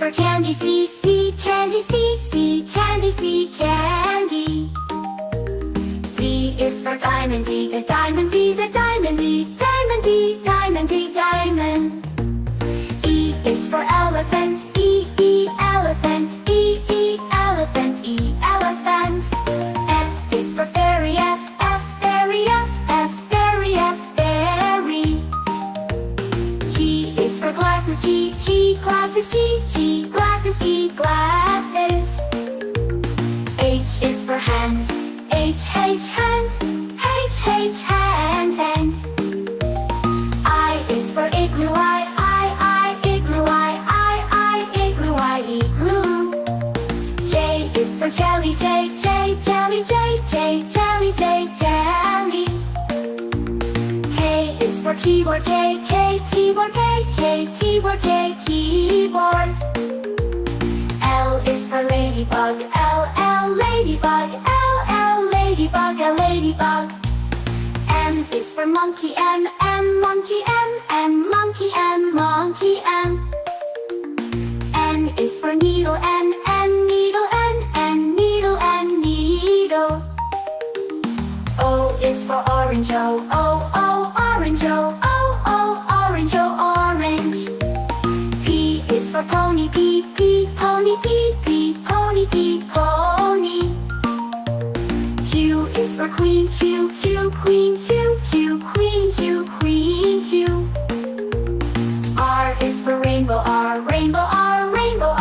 for candy, C, candy, C, candy, C, candy. D is for diamond, D, the diamond, D, the diamond, D, diamond, D, diamond, D, diamond. E is for elephant, E, elephant, E, elephant, E, elephant. F is for fairy, F, fairy, F, fairy, fairy. G is for glasses, G, glasses, G, glasses, G, glasses. H is for hand, H, hand, H, hand. I is for igloo, I, igloo, I, igloo, I, igloo. J is for jelly, J, jelly, jelly, jelly. K is for keyboard, K, keyboard, K, keyboard, keyboard. L is for ladybug, L, ladybug, L, ladybug, ladybug. M is for monkey, M, monkey, M, monkey, M, monkey, M. N is for needle, N, needle, N, needle, needle. O is for orange, O, orange, O, orange, orange. P is for pony, P, pony, P, pony, pony. Q is for queen, Q, queen, Q, queen, Q. R is for rainbow, R, rainbow, rainbow.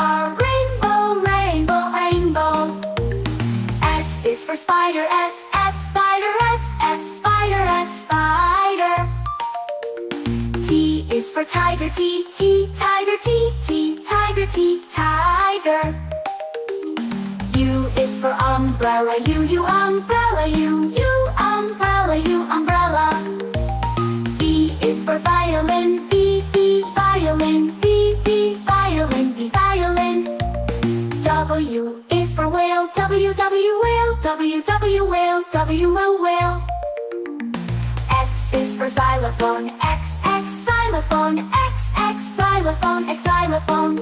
S is for spider, S, spider, spider. T is for tiger, T, tiger, tiger, tiger. U is for umbrella, U, umbrella, U, umbrella. V is for violin, V, violin, V, violin, violin. W is for whale, W, whale, whale, whale. X is for xylophone, X, xylophone, X, xylophone, xylophone.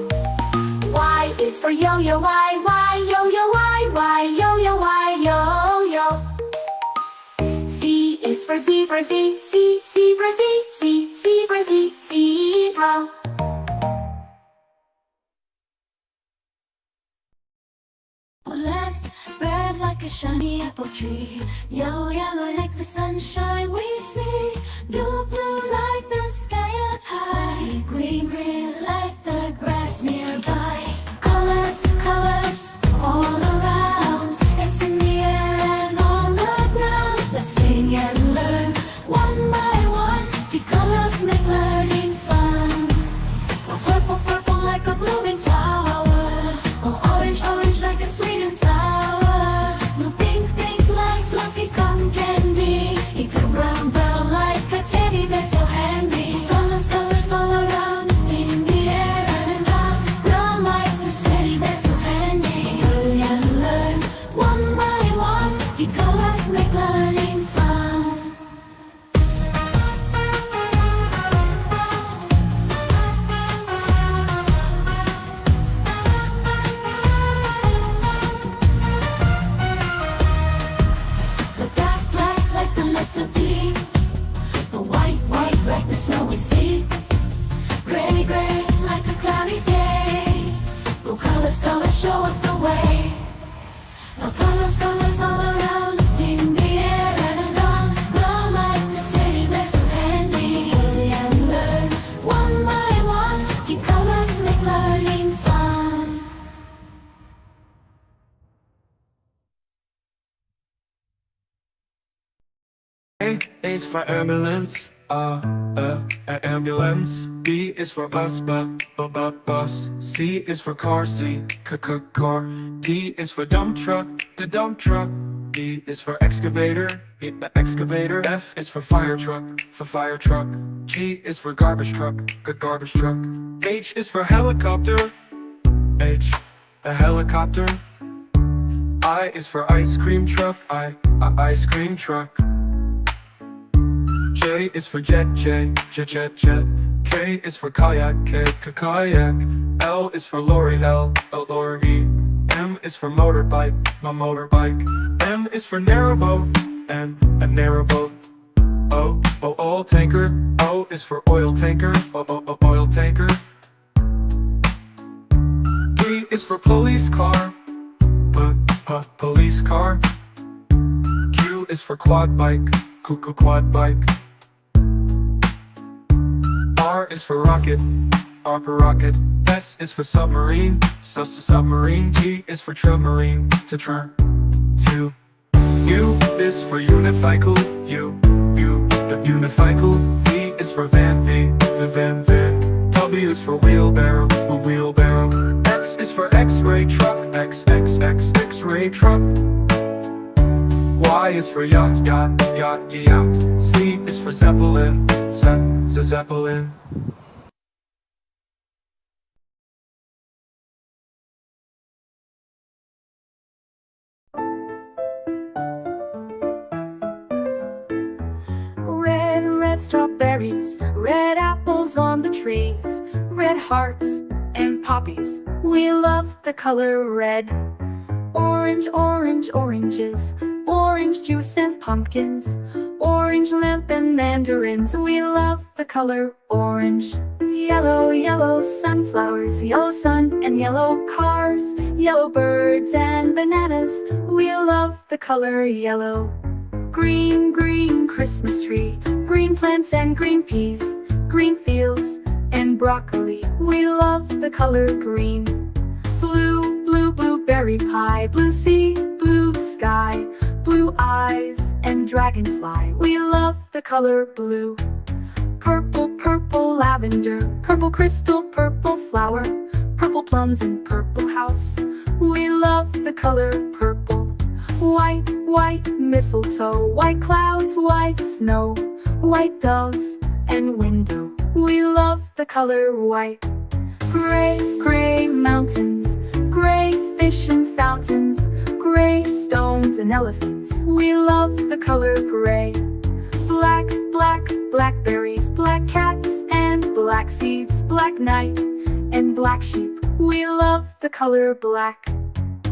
Y is for yo-yo, Y, yo-yo, Y, yo-yo. Z is for zebra, Z, zebra, zebra, zebra. Black bird like a shiny apple tree, yellow, yellow like the sunshine we see, blue, blue like the sky up high, green, green like the grass nearby. Colors, colors all around, it's in the air and on the ground. Let's sing and learn one by one, the colors make learning fun. Oh, purple, purple like a blooming flower, oh, orange, orange like a sweet and sour, blue, pink, pink like fluffy cotton candy, pink, brown, brown like a teddy bear so handy. Colors, colors all around, in the air and round, round like this teddy bear so handy. Hurry and learn one by one, the colors make learning fun. The black, black like the lips of tea, the white, white like the snowy sea, gray, gray like a cloudy day. The colors, colors show us the way. The colors, colors all around, in the air and around, round like the teddy bear so handy. Hurry and learn one by one, the colors make learning fun. A is for ambulance, ambulance. B is for bus, bus. C is for car, car. D is for dump truck, the dump truck. E is for excavator, the excavator. F is for fire truck, G is for garbage truck, garbage truck. H is for helicopter, H, a helicopter. I is for ice cream truck, ice cream truck. J is for jet, jet. K is for kayak, kayak. L is for lorry, L-O-R-E. M is for motorbike, my motorbike. N is for narrowboat, N, a narrowboat. O, oil tanker, O is for oil tanker, oil tanker. P is for police car, police car. Q is for quad bike, quad bike. R is for rocket, rocket. S is for submarine, submarine. T is for submarine, to. U is for unicycle, unicycle. V is for van, van. W is for wheelbarrow, wheelbarrow. X is for X-ray truck, X-ray truck. Y is for yacht, yacht. Z is for zeppelin, zeppelin. Red strawberries, red apples on the trees, red hearts and poppies. We love the color red. Orange, oranges, orange juice and pumpkins, orange lamp and mandarins. We love the color orange. Yellow sunflowers, yellow sun and yellow cars, yellow birds and bananas. We love the color yellow. Green Christmas tree, green plants and green peas, green fields and broccoli. We love the color green. Blue blueberry pie, blue sea, blue sky, blue eyes and dragonfly. We love the color blue. Purple lavender, purple crystal, purple flower, purple plums and purple house. We love the color purple. White mistletoe, white clouds, white snow, white doves and window. We love the color white. Gray mountains, gray fish and fountains, gray stones and elephants. We love the color gray. Blackberries, black cats and black seeds, black night and black sheep. We love the color black.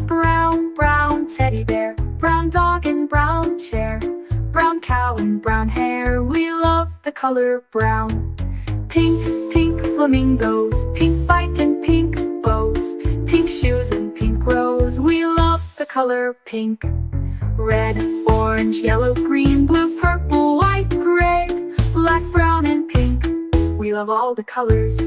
Brown teddy bear, brown dog and brown chair, brown cow and brown hair. We love the color brown. Pink flamingos, pink bike and pink bows, pink shoes and pink rose. We love the color pink. Red, orange, yellow, green, blue, purple, white, gray, black, brown and pink. We love all the colors.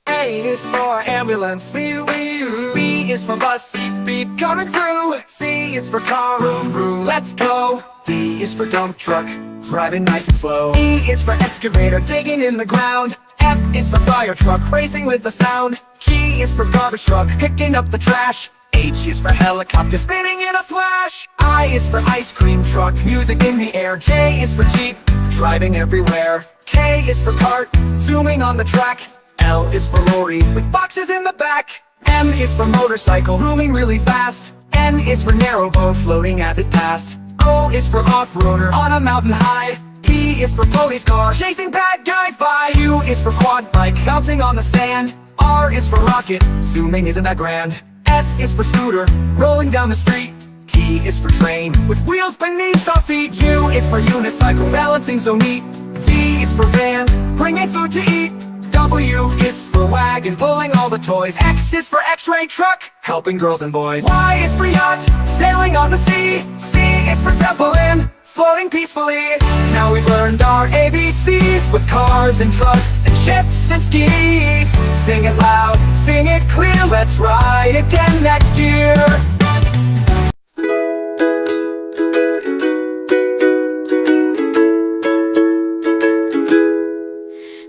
A is for ambulance, B is for bus, beep coming through. C is for car, vroom, let's go. D is for dump truck, driving nice and slow. E is for excavator, digging in the ground. F is for fire truck, racing with the sound. G is for garbage truck, picking up the trash. H is for helicopter, spinning in a flash. I is for ice cream truck, music in the air. J is for jeep, driving everywhere. K is for cart, zooming on the track. L is for lorry, with boxes in the back. M is for motorcycle, zooming really fast. N is for narrowboat, floating as it passed. O is for off-roader, on a mountain high. P is for police car, chasing bad guys by. Q is for quad bike, bouncing on the sand. R is for rocket, zooming isn't that grand. S is for scooter, rolling down the street. T is for train, with wheels beneath our feet. U is for unicycle, balancing so neat. V is for van, bringing food to eat. W is for wagon, pulling all the toys. X is for X-ray truck, helping girls and boys. Y is for yacht, sailing on the sea. C is for zeppelin, floating peacefully. Now we've learned our ABCs, with cars and trucks and ships and skis. Sing it loud, sing it clear, let's ride again next year.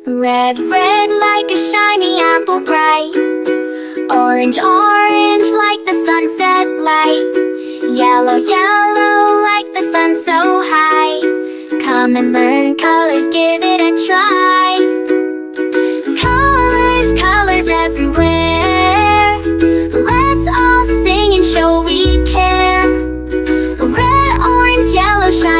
Red like a shiny apple bright. Orange like the sunset light. Yellow like the sun so high. Come and learn colors, give it a try. Colors everywhere. Let's all sing and show we care. Red, orange, yellow, shine.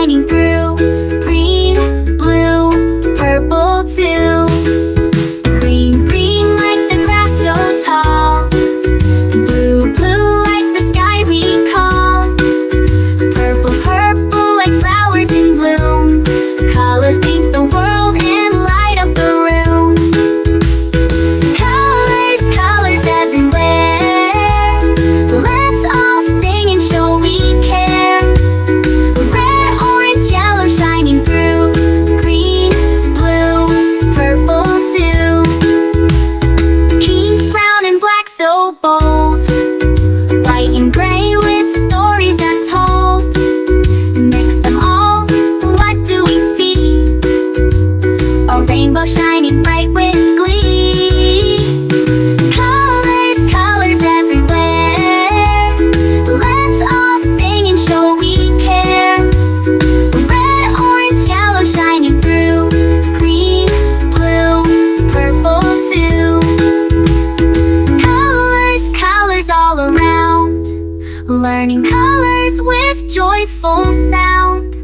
colors with joyful sound.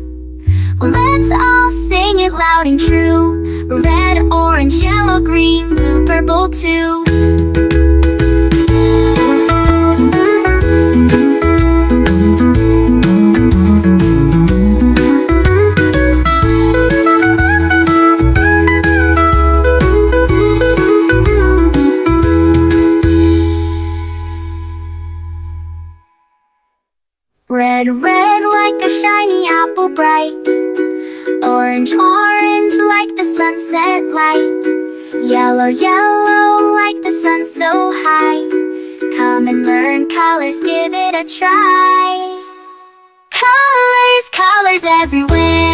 Let's all sing it loud and true. Red, orange, yellow, green, blue, purple too. Red, red like a shiny apple bright. Orange, orange like the sunset light. Yellow, yellow like the sun so high. Come and learn colors, give it a try. Colors, colors everywhere.